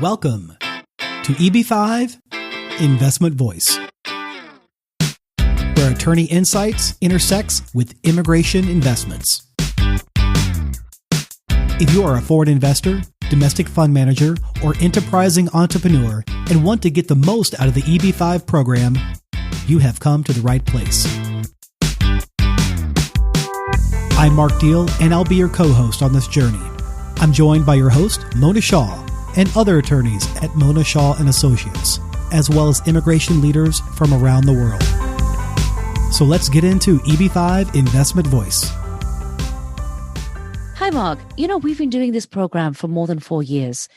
Welcome to EB5 Investment Voice, where attorney insights intersects with immigration investments. If you are a foreign investor, domestic fund manager, or enterprising entrepreneur and want to get the most out of the EB5 program, you have come to the right place. I'm Mark Deal, and I'll be your co-host on this journey. I'm joined by your host, Mona Shaw, and other attorneys at Mona Shaw & Associates, as well as immigration leaders from around the world. So let's get into EB5 Investment Voice. Hi, Mark. We've been doing this program for more than 4 years.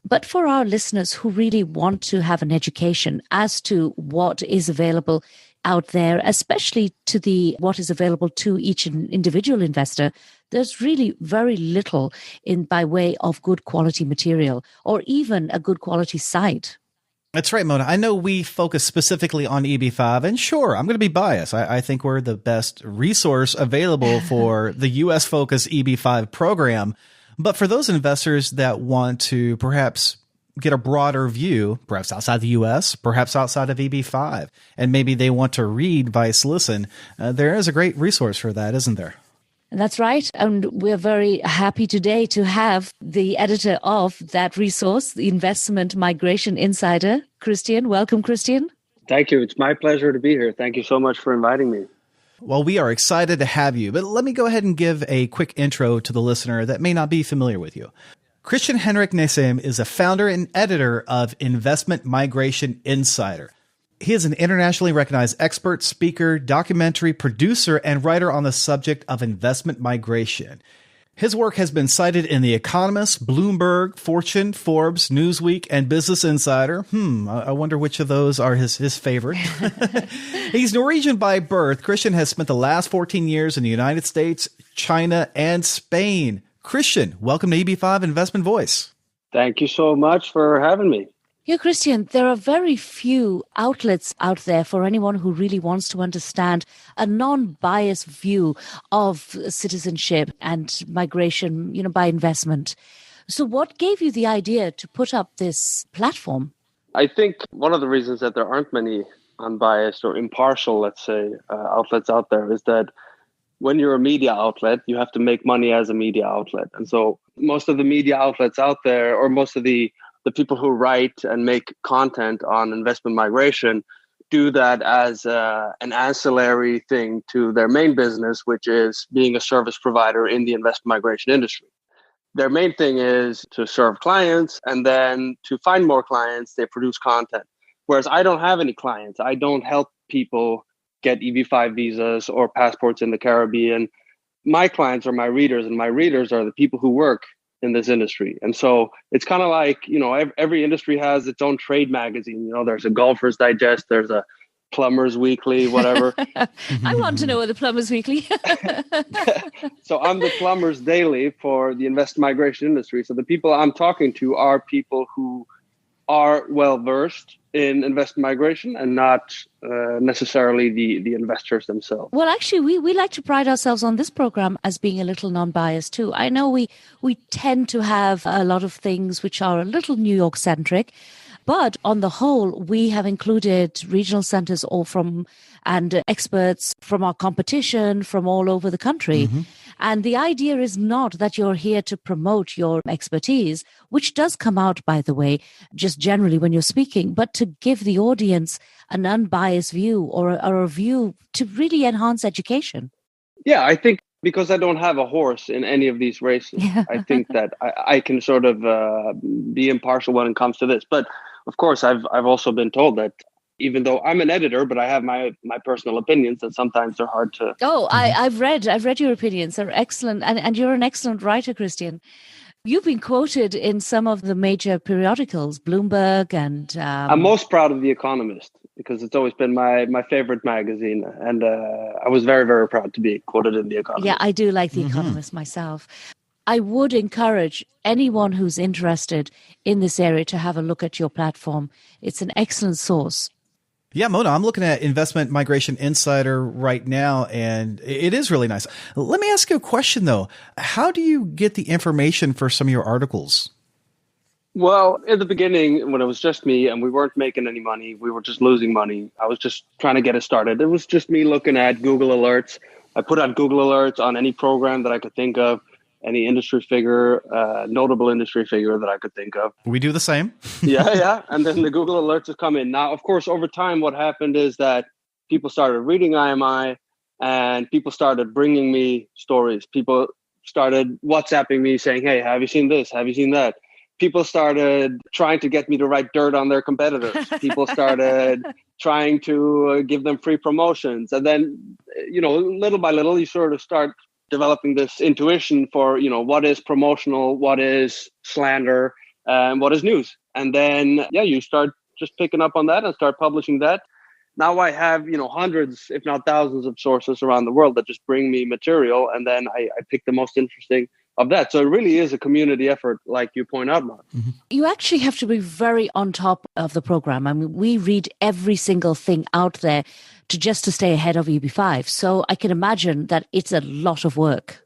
But for our listeners who really want to have an education as to what is available out there, especially to what is available to each individual investor, there's really very little by way of good quality material or even a good quality site. That's right, Mona. I know we focus specifically on EB5, and sure, I'm going to be biased. I think we're the best resource available for the U.S.-focused EB5 program. But for those investors that want to perhaps get a broader view, perhaps outside the U.S., perhaps outside of EB5, and maybe they want to read vice listen, there is a great resource for that, isn't there? That's right. And we're very happy today to have the editor of that resource, the Investment Migration Insider, Christian. Welcome, Christian. Thank you. It's my pleasure to be here. Thank you so much for inviting me. Well, we are excited to have you, but let me go ahead and give a quick intro to the listener that may not be familiar with you. Christian Henrik Nesheim is a founder and editor of Investment Migration Insider. He is an internationally recognized expert, speaker, documentary producer, and writer on the subject of investment migration. His work has been cited in The Economist, Bloomberg, Fortune, Forbes, Newsweek, and Business Insider. I wonder which of those are his favorite. He's Norwegian by birth. Christian has spent the last 14 years in the United States, China, and Spain. Christian, welcome to EB5 Investment Voice. Thank you so much for having me. Yeah, Christian, there are very few outlets out there for anyone who really wants to understand a non-biased view of citizenship and migration, by investment. So what gave you the idea to put up this platform? I think one of the reasons that there aren't many unbiased or impartial, let's say, outlets out there is that when you're a media outlet, you have to make money as a media outlet. And so most of the media outlets out there, or most of the people who write and make content on investment migration, do that as an ancillary thing to their main business, which is being a service provider in the investment migration industry. Their main thing is to serve clients, and then to find more clients, they produce content. Whereas I don't have any clients. I don't help people get EB5 visas or passports in the Caribbean. My clients are my readers, and my readers are the people who work in this industry. And so it's kind of like, every industry has its own trade magazine. There's a Golfer's Digest, there's a Plumber's Weekly, whatever. I want to know what the Plumber's Weekly. So I'm the Plumber's Daily for the investment migration industry. So the people I'm talking to are people who are well-versed in investment migration and not necessarily the investors themselves. Well, actually, we like to pride ourselves on this program as being a little non-biased too. I know we tend to have a lot of things which are a little New York-centric, but on the whole, we have included regional centers and experts from our competition from all over the country. Mm-hmm. And the idea is not that you're here to promote your expertise, which does come out, by the way, just generally when you're speaking, but to give the audience an unbiased view or a view to really enhance education. Yeah, I think because I don't have a horse in any of these races, I think that I can sort of be impartial when it comes to this. But of course, I've also been told that even though I'm an editor, but I have my personal opinions that sometimes they're hard to. Oh, I've read your opinions. They're excellent. And you're an excellent writer, Christian. You've been quoted in some of the major periodicals, Bloomberg and... I'm most proud of The Economist because it's always been my favorite magazine. And I was very, very proud to be quoted in The Economist. Yeah, I do like The Economist myself. I would encourage anyone who's interested in this area to have a look at your platform. It's an excellent source. Yeah, Mona, I'm looking at Investment Migration Insider right now, and it is really nice. Let me ask you a question, though. How do you get the information for some of your articles? Well, in the beginning, when it was just me and we weren't making any money, we were just losing money. I was just trying to get it started. It was just me looking at Google Alerts. I put out Google Alerts on any program that I could think of, any industry figure, notable industry figure that I could think of. We do the same. Yeah. And then the Google Alerts would come in. Now, of course, over time, what happened is that people started reading IMI and people started bringing me stories. People started WhatsApping me saying, hey, have you seen this? Have you seen that? People started trying to get me to write dirt on their competitors. People started trying to give them free promotions. And then, little by little, you sort of start developing this intuition for, what is promotional, what is slander, and what is news. And then, you start just picking up on that and start publishing that. Now I have, hundreds, if not thousands of sources around the world that just bring me material. And then I pick the most interesting of that. So it really is a community effort, like you point out, Mark. Mm-hmm. You actually have to be very on top of the program. I mean, we read every single thing out there to stay ahead of EB5. So I can imagine that it's a lot of work.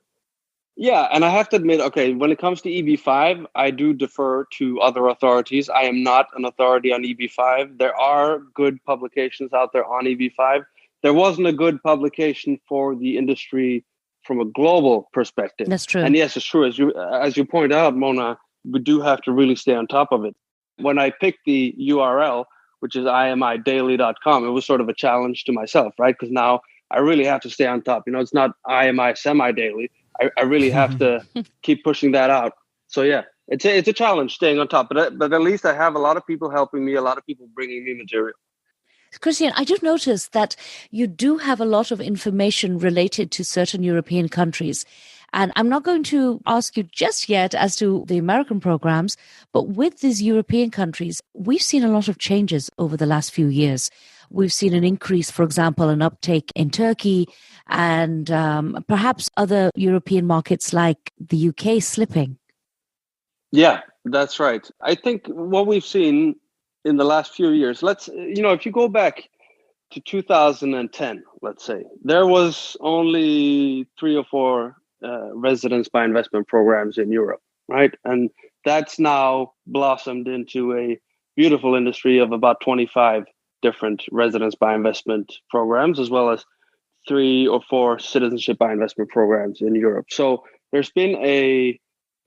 Yeah, and I have to admit, okay, when it comes to EB5, I do defer to other authorities. I am not an authority on EB5. There are good publications out there on EB5. There wasn't a good publication for the industry from a global perspective. That's true. And yes, it's true. As you point out, Mona, we do have to really stay on top of it. When I picked the URL, which is imidaily.com, it was sort of a challenge to myself, right? Because now I really have to stay on top. It's not IMI semi-daily. I really have to keep pushing that out. So yeah, it's a challenge staying on top. But at least I have a lot of people helping me, a lot of people bringing me material. Christian, I do notice that you do have a lot of information related to certain European countries. And I'm not going to ask you just yet as to the American programs, but with these European countries, we've seen a lot of changes over the last few years. We've seen an increase, for example, an uptake in Turkey and perhaps other European markets like the UK slipping. Yeah, that's right. I think what we've seen in the last few years, if you go back to 2010, let's say, there was only 3 or 4 residence by investment programs in Europe, right? And that's now blossomed into a beautiful industry of about 25 different residence by investment programs, as well as 3 or 4 citizenship by investment programs in Europe. So there's been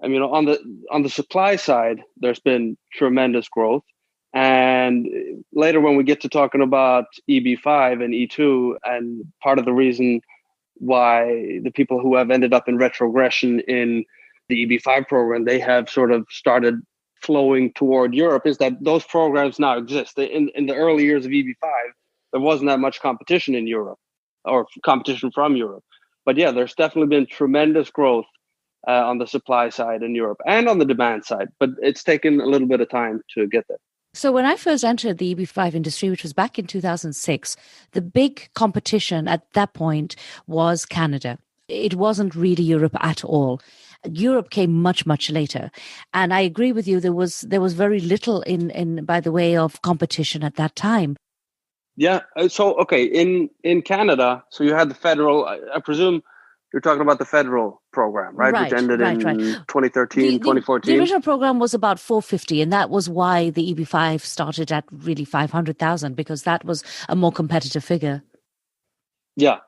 on the supply side, there's been tremendous growth. And later when we get to talking about EB5 and E2, and part of the reason why the people who have ended up in retrogression in the EB5 program, they have sort of started flowing toward Europe, is that those programs now exist. In the early years of EB5, there wasn't that much competition in Europe or competition from Europe. But yeah, there's definitely been tremendous growth on the supply side in Europe and on the demand side. But it's taken a little bit of time to get there. So when I first entered the EB5 industry, which was back in 2006, the big competition at that point was Canada. It wasn't really Europe at all. Europe came much, much later. And I agree with you, there was very little in by the way of competition at that time. Yeah. So, okay, in Canada, so you had the federal, I presume you're talking about the federal program, right? Which ended in 2013, 2014. The original program was about 450, and that was why the EB5 started at really 500,000, because that was a more competitive figure. Yeah.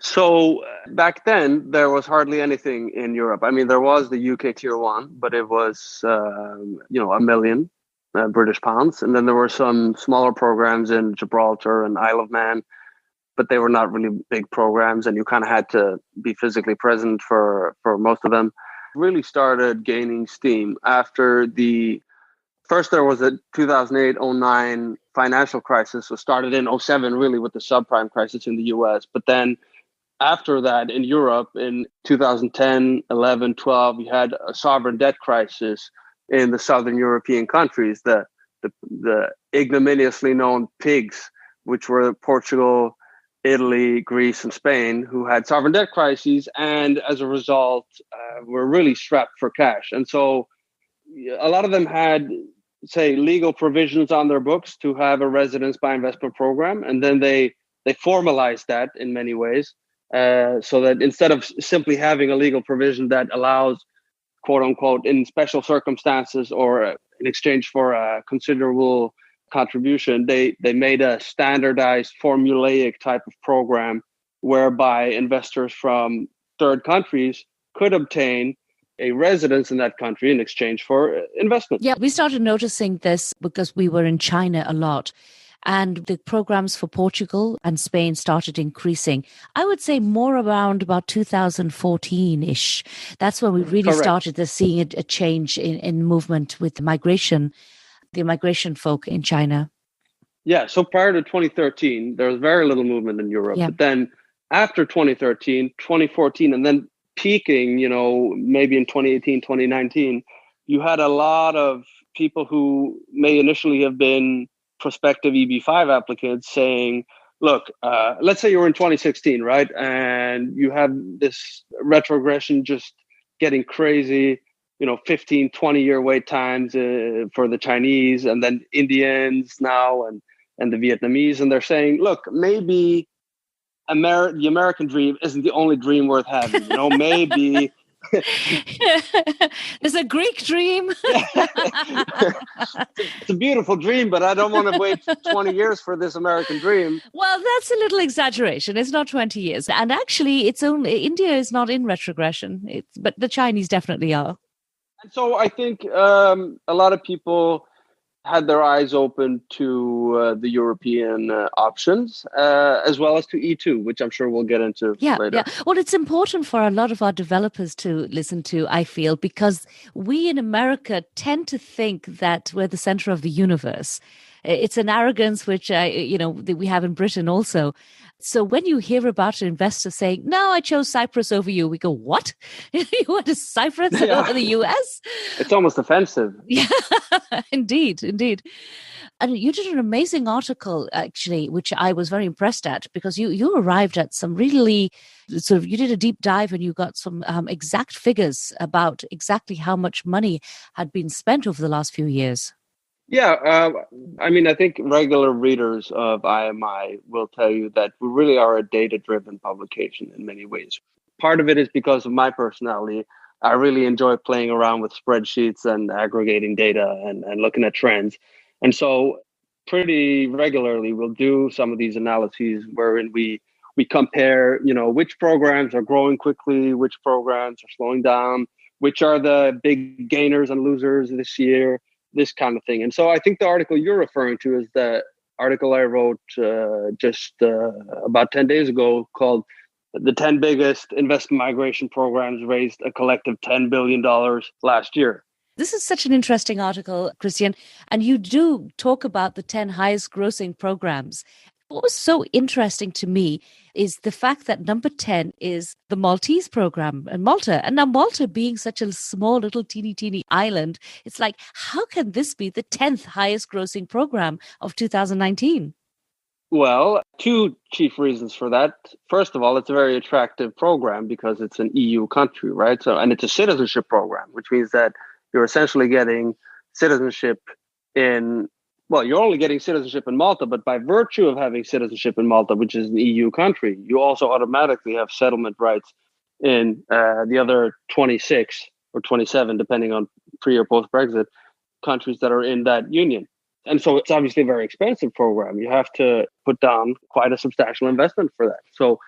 So back then, there was hardly anything in Europe. I mean, there was the UK Tier 1, but it was, $1 million British pounds. And then there were some smaller programs in Gibraltar and Isle of Man, but they were not really big programs, and you kind of had to be physically present for most of them. Really started gaining steam after first there was a 2008-09 financial crisis, so started in 2007 really with the subprime crisis in the US. But then after that in Europe in 2010, 11, 12, you had a sovereign debt crisis in the southern European countries, the ignominiously known pigs, which were Portugal, Italy, Greece, and Spain, who had sovereign debt crises, and as a result, were really strapped for cash. And so a lot of them had, say, legal provisions on their books to have a residence by investment program, and then they formalized that in many ways, so that instead of simply having a legal provision that allows, quote unquote, in special circumstances or in exchange for a considerable contribution, they made a standardized formulaic type of program whereby investors from third countries could obtain a residence in that country in exchange for investment. Yeah, we started noticing this because we were in China a lot. And the programs for Portugal and Spain started increasing. I would say more around about 2014-ish. That's when we really started seeing a change in movement with the migration folk in China. Yeah, so prior to 2013, there was very little movement in Europe. Yeah. But then after 2013, 2014, and then peaking, maybe in 2018, 2019, you had a lot of people who may initially have been prospective EB-5 applicants saying, look, let's say you were in 2016, right? And you have this retrogression just getting crazy, 15, 20-year wait times for the Chinese and then Indians now and the Vietnamese. And they're saying, look, maybe the American dream isn't the only dream worth having. Maybe... There's a Greek dream. It's a beautiful dream, but I don't want to wait 20 years for this American dream. Well, that's a little exaggeration. It's not 20 years. And actually, India is not in retrogression, but the Chinese definitely are. And so I think a lot of people had their eyes open to the European options, as well as to E2, which I'm sure we'll get into later. Yeah. Well, it's important for a lot of our developers to listen to, I feel, because we in America tend to think that we're the center of the universe. It's an arrogance which, we have in Britain also. So when you hear about an investor saying, no, I chose Cyprus over you, we go, what? You went to Cyprus over the US? It's almost offensive. Yeah, indeed. And you did an amazing article, actually, which I was very impressed at, because you arrived at some really you did a deep dive and you got some exact figures about exactly how much money had been spent over the last few years. Yeah, I think regular readers of IMI will tell you that we really are a data-driven publication in many ways. Part of it is because of my personality. I really enjoy playing around with spreadsheets and aggregating data and looking at trends. And so pretty regularly we'll do some of these analyses wherein we compare, which programs are growing quickly, which programs are slowing down, which are the big gainers and losers this year, this kind of thing. And so I think the article you're referring to is the article I wrote just about 10 days ago called The 10 Biggest Investment Migration Programs Raised a Collective $10 billion last year. This is such an interesting article, Christian, and you do talk about the 10 highest grossing programs. What was so interesting to me is the fact that number 10 is the Maltese program in Malta. And now Malta being such a small little teeny island, it's like, how can this be the 10th highest grossing program of 2019? Well, two chief reasons for that. First of all, it's a very attractive program because it's an EU country, right? And it's a citizenship program, which means that you're essentially getting citizenship you're only getting citizenship in Malta, but by virtue of having citizenship in Malta, which is an EU country, you also automatically have settlement rights in the other 26 or 27, depending on pre or post-Brexit, countries that are in that union. And so it's obviously a very expensive program. You have to put down quite a substantial investment for that. So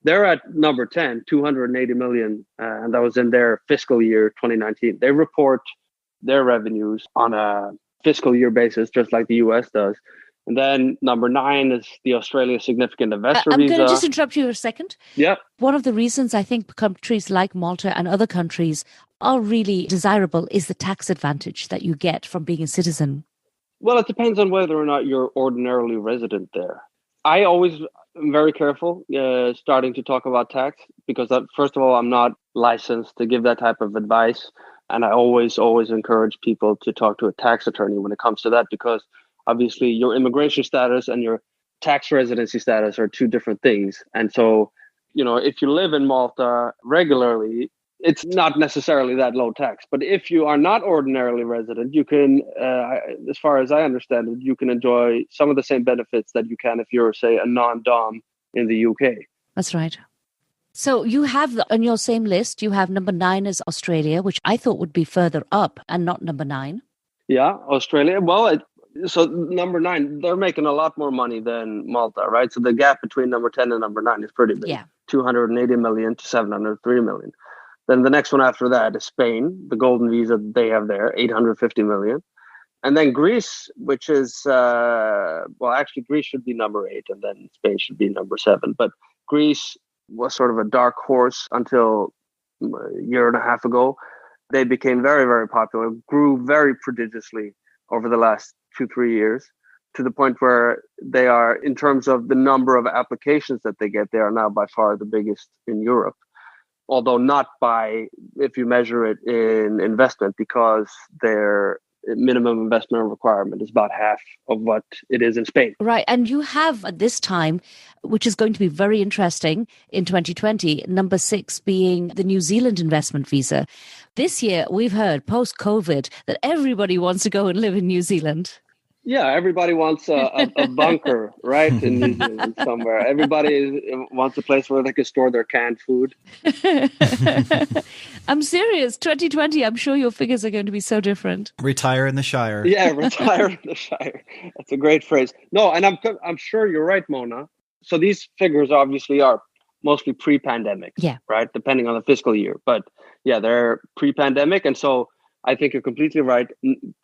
they're at number 10, 280 million, and that was in their fiscal year 2019. They report their revenues on a fiscal year basis, just like the US does. And then number 9 is the Australia Significant Investor Visa. I'm going to just interrupt you for a second. Yeah. One of the reasons I think countries like Malta and other countries are really desirable is the tax advantage that you get from being a citizen. Well, it depends on whether or not you're ordinarily resident there. I always am very careful starting to talk about tax because, first of all, I'm not licensed to give that type of advice. And I always encourage people to talk to a tax attorney when it comes to that, because obviously your immigration status and your tax residency status are two different things. And so, if you live in Malta regularly, it's not necessarily that low tax. But if you are not ordinarily resident, you can, as far as I understand it, you can enjoy some of the same benefits that you can if you're, say, a non-dom in the UK. That's right. So you have on your same list, you have number 9 is Australia, which I thought would be further up and not number 9. Yeah, Australia. Well, so number 9, they're making a lot more money than Malta, right? So the gap between number 10 and number 9 is pretty big, Yeah. 280 million to 703 million. Then the next one after that is Spain, the golden visa they have there, 850 million. And then Greece, which is, actually Greece should be number 8 and then Spain should be number 7. But Greece was sort of a dark horse until a year and a half ago. They became very, very popular, grew very prodigiously over the last 2-3 years, to the point where they are, in terms of the number of applications that they get, they are now by far the biggest in Europe. Although not by, if you measure it in investment, because their minimum investment requirement is about half of what it is in Spain. Right. And you have at this time, which is going to be very interesting in 2020, number 6 being the New Zealand investment visa. This year, we've heard post-COVID that everybody wants to go and live in New Zealand. Yeah, everybody wants a bunker, right, in New Zealand somewhere. Everybody wants a place where they can store their canned food. I'm serious. 2020, I'm sure your figures are going to be so different. Retire in the Shire. Yeah, retire in the Shire. That's a great phrase. No, and I'm sure you're right, Mona. So these figures obviously are mostly pre-pandemic, right, depending on the fiscal year. But yeah, they're pre-pandemic, and so I think you're completely right.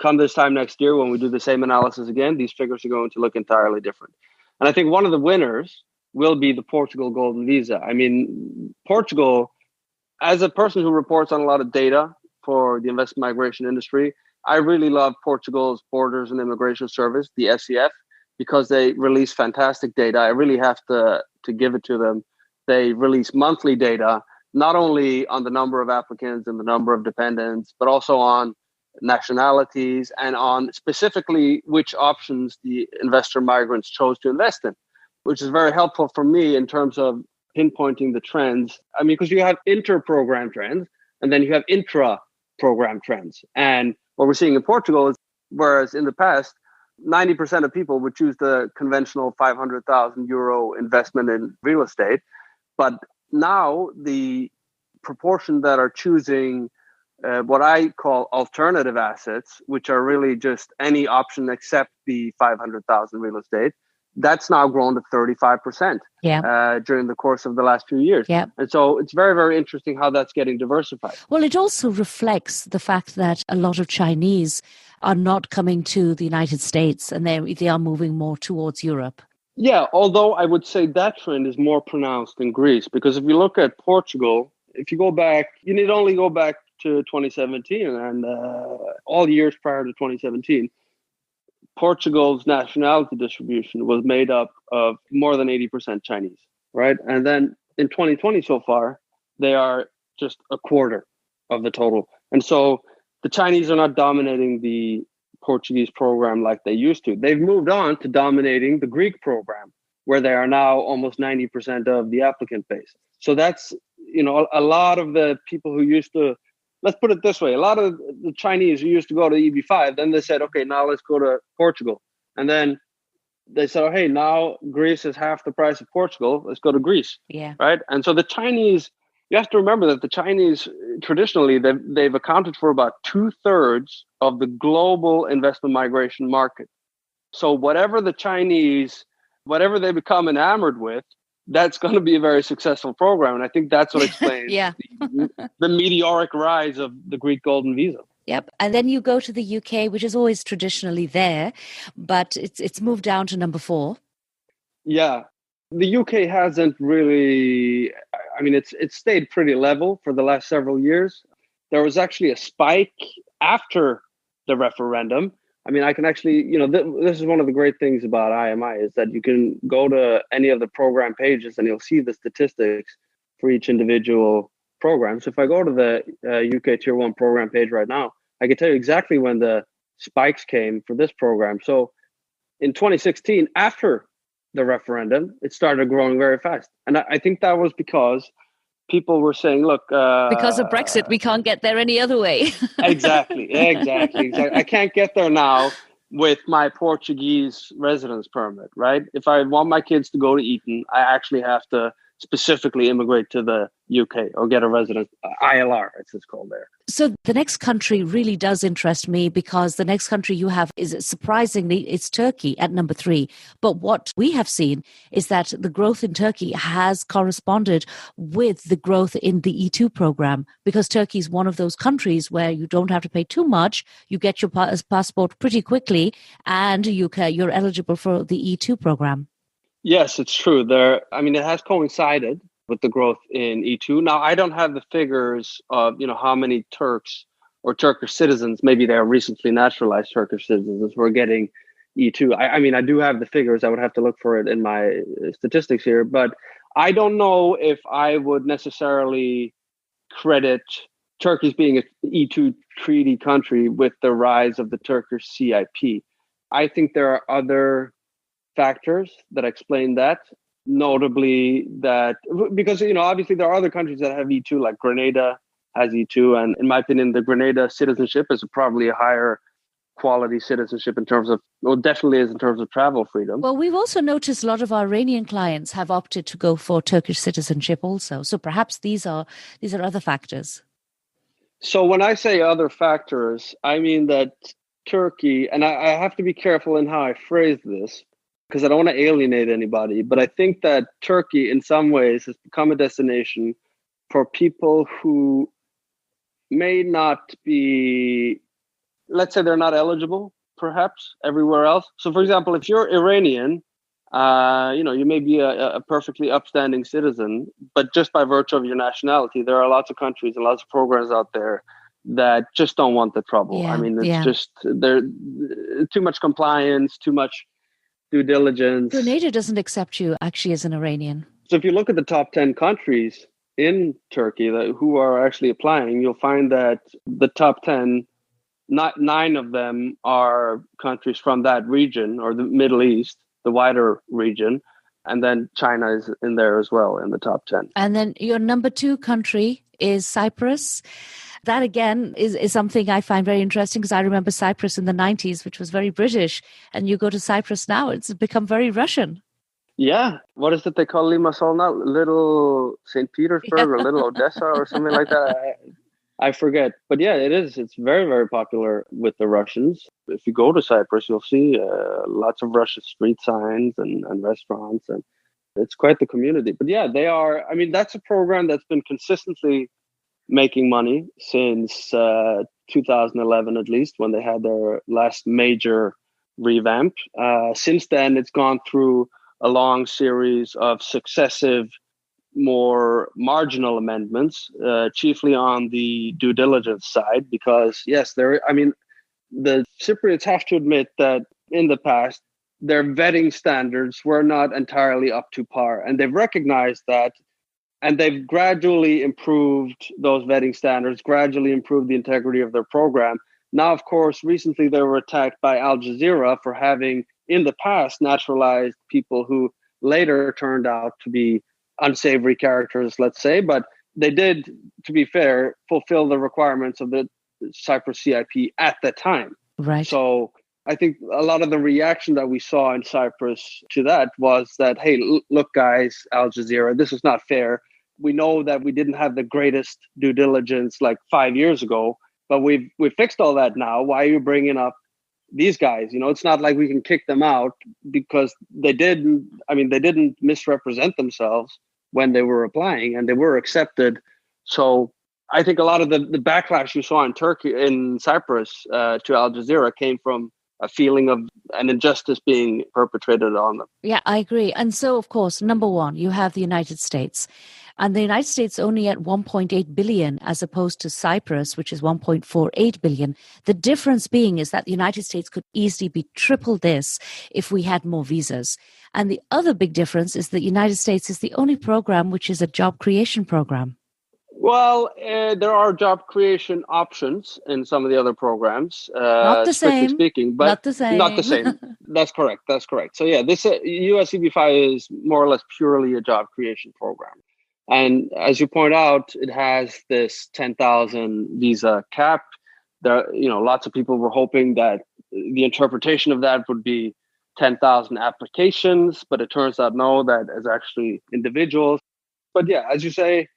Come this time next year, when we do the same analysis again, these figures are going to look entirely different. And I think one of the winners will be the Portugal Golden Visa. I mean, Portugal, as a person who reports on a lot of data for the investment migration industry, I really love Portugal's Borders and Immigration Service, the SEF, because they release fantastic data. I really have to give it to them. They release monthly data, not only on the number of applicants and the number of dependents, but also on nationalities and on specifically which options the investor migrants chose to invest in, which is very helpful for me in terms of pinpointing the trends. I mean, because you have inter-program trends and then you have intra-program trends. And what we're seeing in Portugal is, whereas in the past, 90% of people would choose the conventional 500,000 euro investment in real estate, but now the proportion that are choosing what I call alternative assets, which are really just any option except the 500,000 real estate, that's now grown to 35% during the course of the last few years. Yeah. And so it's very, very interesting how that's getting diversified. Well, it also reflects the fact that a lot of Chinese are not coming to the United States and they are moving more towards Europe. Yeah, although I would say that trend is more pronounced in Greece, because if you look at Portugal, if you go back, you need only go back to 2017 and all years prior to 2017, Portugal's nationality distribution was made up of more than 80% Chinese, right? And then in 2020 so far, they are just a quarter of the total. And so the Chinese are not dominating the Portuguese program like they used to. They've moved on to dominating the Greek program, where they are now almost 90% of the applicant base. So that's, a lot of the people who used to, let's put it this way, a lot of the Chinese who used to go to EB5, then they said, okay, now let's go to Portugal. And then they said, oh, hey, now Greece is half the price of Portugal. Let's go to Greece. Yeah. Right. And so the Chinese, you have to remember that the Chinese, traditionally, they've accounted for about 2/3 of the global investment migration market. So whatever the Chinese, whatever they become enamored with, that's going to be a very successful program. And I think that's what explains the meteoric rise of the Greek Golden Visa. Yep. And then you go to the UK, which is always traditionally there, but it's moved down to number 4. Yeah. The UK hasn't really, I mean, it's stayed pretty level for the last several years. There was actually a spike after the referendum. I mean, I can actually, this is one of the great things about IMI is that you can go to any of the program pages and you'll see the statistics for each individual program. So if I go to the UK Tier 1 program page right now, I can tell you exactly when the spikes came for this program. So in 2016, after the referendum, it started growing very fast. And I think that was because people were saying, look... because of Brexit, we can't get there any other way. Exactly. I can't get there now with my Portuguese residence permit, right? If I want my kids to go to Eton, I actually have to specifically immigrate to the UK or get a residence, ILR, as it's called there. So the next country really does interest me, because the next country you have is, surprisingly, it's Turkey at number 3. But what we have seen is that the growth in Turkey has corresponded with the growth in the E2 program, because Turkey is one of those countries where you don't have to pay too much. You get your passport pretty quickly, and you're eligible for the E2 program. Yes, it's true. It has coincided with the growth in E2. Now, I don't have the figures of, how many Turks or Turkish citizens, maybe they're recently naturalized Turkish citizens who are getting E2. I do have the figures. I would have to look for it in my statistics here, but I don't know if I would necessarily credit Turkey's being an E2 treaty country with the rise of the Turkish CIP. I think there are other factors that explain that. Notably that, because, obviously there are other countries that have E2, like Grenada has E2. And in my opinion, the Grenada citizenship is probably a higher quality citizenship in terms of, definitely is in terms of travel freedom. Well, we've also noticed a lot of our Iranian clients have opted to go for Turkish citizenship also. So perhaps these are other factors. So when I say other factors, I mean that Turkey, and I have to be careful in how I phrase this, because I don't want to alienate anybody, but I think that Turkey in some ways has become a destination for people who may not be, let's say they're not eligible, perhaps, everywhere else. So for example, if you're Iranian, you may be a perfectly upstanding citizen, but just by virtue of your nationality, there are lots of countries and lots of programs out there that just don't want the trouble. Yeah, it's just, there too much compliance, too much due diligence. Grenada doesn't accept you actually as an Iranian. So if you look at the top 10 countries in Turkey who are actually applying, you'll find that the top 10, not 9 of them are countries from that region or the Middle East, the wider region. And then China is in there as well in the top 10. And then your number 2 country is Cyprus. That, again, is something I find very interesting, because I remember Cyprus in the 90s, which was very British. And you go to Cyprus now, it's become very Russian. Yeah. What is it they call Limassol now? Little St. Petersburg or Little Odessa or something like that? I forget. But yeah, it is. It's very, very popular with the Russians. If you go to Cyprus, you'll see lots of Russian street signs and restaurants. And it's quite the community. But yeah, they are. That's a program that's been consistently making money since 2011, at least, when they had their last major revamp. Since then, it's gone through a long series of successive, more marginal amendments, chiefly on the due diligence side, because yes, the Cypriots have to admit that in the past, their vetting standards were not entirely up to par, and they've recognized that. And they've gradually improved those vetting standards, gradually improved the integrity of their program. Now, of course, recently they were attacked by Al Jazeera for having, in the past, naturalized people who later turned out to be unsavory characters, let's say. But they did, to be fair, fulfill the requirements of the Cyprus CIP at the time. Right. So I think a lot of the reaction that we saw in Cyprus to that was that, hey, look, guys, Al Jazeera, this is not fair. We know that we didn't have the greatest due diligence like 5 years ago, but we've fixed all that now. Why are you bringing up these guys? It's not like we can kick them out, because they didn't misrepresent themselves when they were applying, and they were accepted. So I think a lot of the backlash you saw in Cyprus to Al Jazeera came from a feeling of an injustice being perpetrated on them. Yeah, I agree. And so, of course, number 1, you have the United States. And the United States only at 1.8 billion, as opposed to Cyprus, which is 1.48 billion. The difference being is that the United States could easily be triple this if we had more visas. And the other big difference is that the United States is the only program which is a job creation program. Well, there are job creation options in some of the other programs. Not the same. Speaking, but not the same. Not the same. That's correct. So yeah, this US EB-5 is more or less purely a job creation program. And as you point out, it has this 10,000 visa cap. There, lots of people were hoping that the interpretation of that would be 10,000 applications, but it turns out no, that is actually individuals. But yeah, as you say,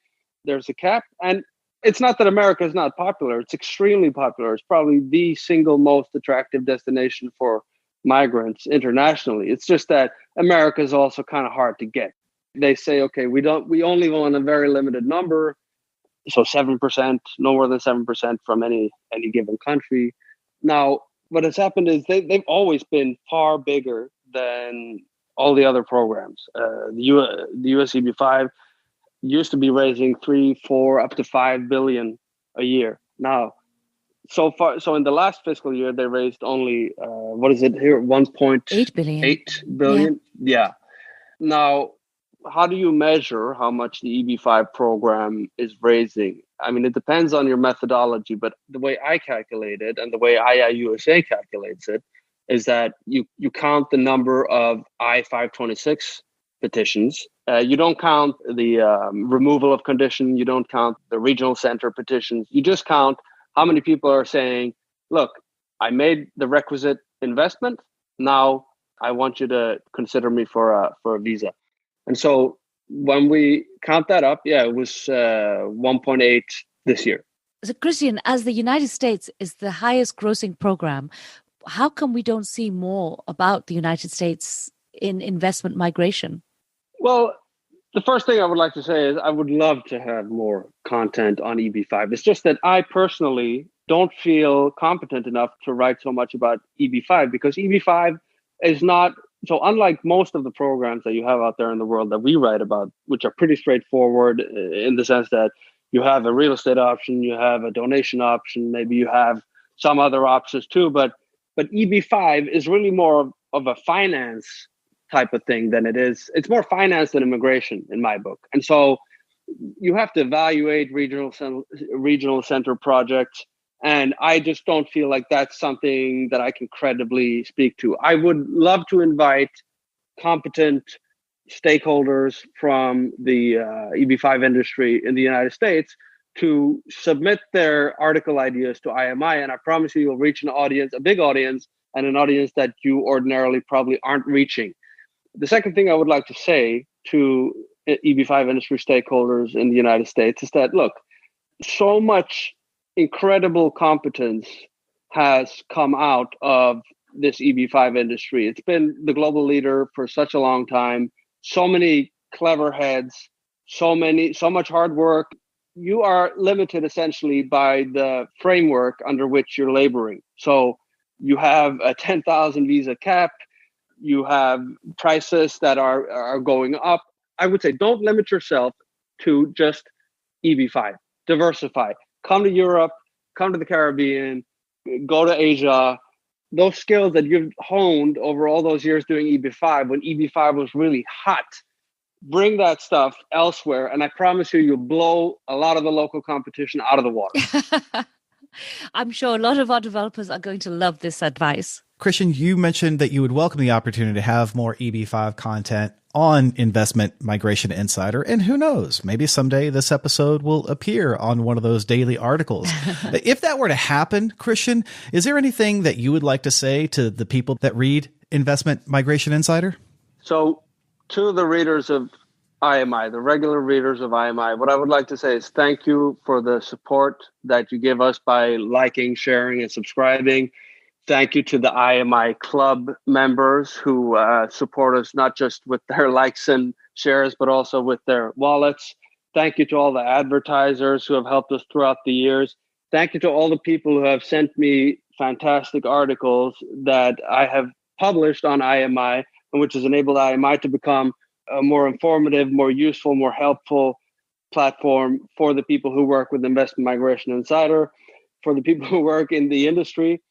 there's a cap. And it's not that America is not popular. It's extremely popular. It's probably the single most attractive destination for migrants internationally. It's just that America is also kind of hard to get. They say, okay, we only want a very limited number. So 7%, no more than 7% from any given country. Now, what has happened is they've always been far bigger than all the other programs. The US EB5 used to be raising 3, 4, up to 5 billion a year. Now, so in the last fiscal year, they raised only, 1.8 billion. 8 billion. Yeah. Now, how do you measure how much the EB5 program is raising? I mean, it depends on your methodology, but the way I calculate it and the way IIUSA calculates it is that you count the number of I-526 petitions. You don't count the removal of condition. You don't count the regional center petitions. You just count how many people are saying, look, I made the requisite investment. Now I want you to consider me for a visa. And so when we count that up, it was 1.8 this year. So Christian, as the United States is the highest grossing program, how come we don't see more about the United States in investment migration? Well, the first thing I would like to say is I would love to have more content on EB5. It's just that I personally don't feel competent enough to write so much about EB5 because EB5 is not, so unlike most of the programs that you have out there in the world that we write about, which are pretty straightforward in the sense that you have a real estate option, you have a donation option, maybe you have some other options too, but EB5 is really more of a finance type of thing than it is. It's more finance than immigration in my book. And so you have to evaluate regional center projects. And I just don't feel like that's something that I can credibly speak to. I would love to invite competent stakeholders from the EB5 industry in the United States to submit their article ideas to IMI. And I promise you'll reach an audience, a big audience, and an audience that you ordinarily probably aren't reaching. The second thing I would like to say to EB5 industry stakeholders in the United States is that, look, so much incredible competence has come out of this EB5 industry. It's been the global leader for such a long time. So many clever heads, so much hard work. You are limited essentially by the framework under which you're laboring. So you have a 10,000 visa cap. You have prices that are going up. I would say don't limit yourself to just EB5. Diversify. Come to Europe, come to the Caribbean, go to Asia. Those skills that you've honed over all those years doing EB5, when EB5 was really hot, bring that stuff elsewhere. And I promise you'll blow a lot of the local competition out of the water. I'm sure a lot of our developers are going to love this advice. Christian, you mentioned that you would welcome the opportunity to have more EB5 content on Investment Migration Insider. And who knows, maybe someday this episode will appear on one of those daily articles. If that were to happen, Christian, is there anything that you would like to say to the people that read Investment Migration Insider? So to the readers of IMI, the regular readers of IMI, what I would like to say is thank you for the support that you give us by liking, sharing, and subscribing. Thank you to the IMI Club members who support us not just with their likes and shares, but also with their wallets. Thank you to all the advertisers who have helped us throughout the years. Thank you to all the people who have sent me fantastic articles that I have published on IMI, and which has enabled IMI to become a more informative, more useful, more helpful platform for the people who work with Investment Migration Insider, for the people who work in the industry.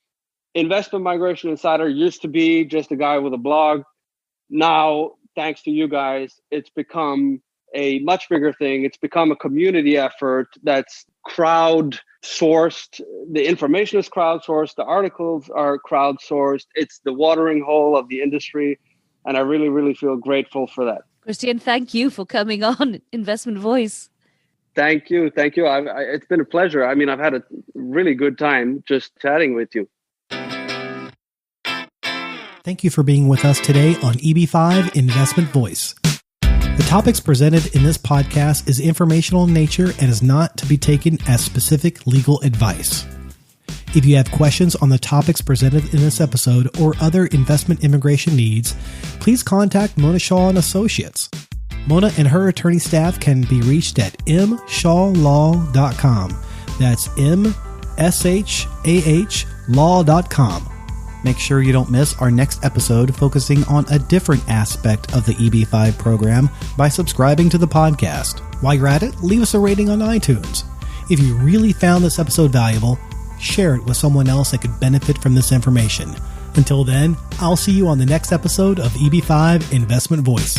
Investment Migration Insider used to be just a guy with a blog. Now, thanks to you guys, it's become a much bigger thing. It's become a community effort that's crowdsourced. The information is crowdsourced. The articles are crowdsourced. It's the watering hole of the industry. And I really, really feel grateful for that. Christian, thank you for coming on Investment Voice. Thank you. Thank you. It's been a pleasure. I mean, I've had a really good time just chatting with you. Thank you for being with us today on EB5 Investment Voice. The topics presented in this podcast is informational in nature and is not to be taken as specific legal advice. If you have questions on the topics presented in this episode or other investment immigration needs, please contact Mona Shaw and Associates. Mona and her attorney staff can be reached at mshawlaw.com. That's MSHAH law.com. Make sure you don't miss our next episode focusing on a different aspect of the EB5 program by subscribing to the podcast. While you're at it, leave us a rating on iTunes. If you really found this episode valuable, share it with someone else that could benefit from this information. Until then, I'll see you on the next episode of EB5 Investment Voice.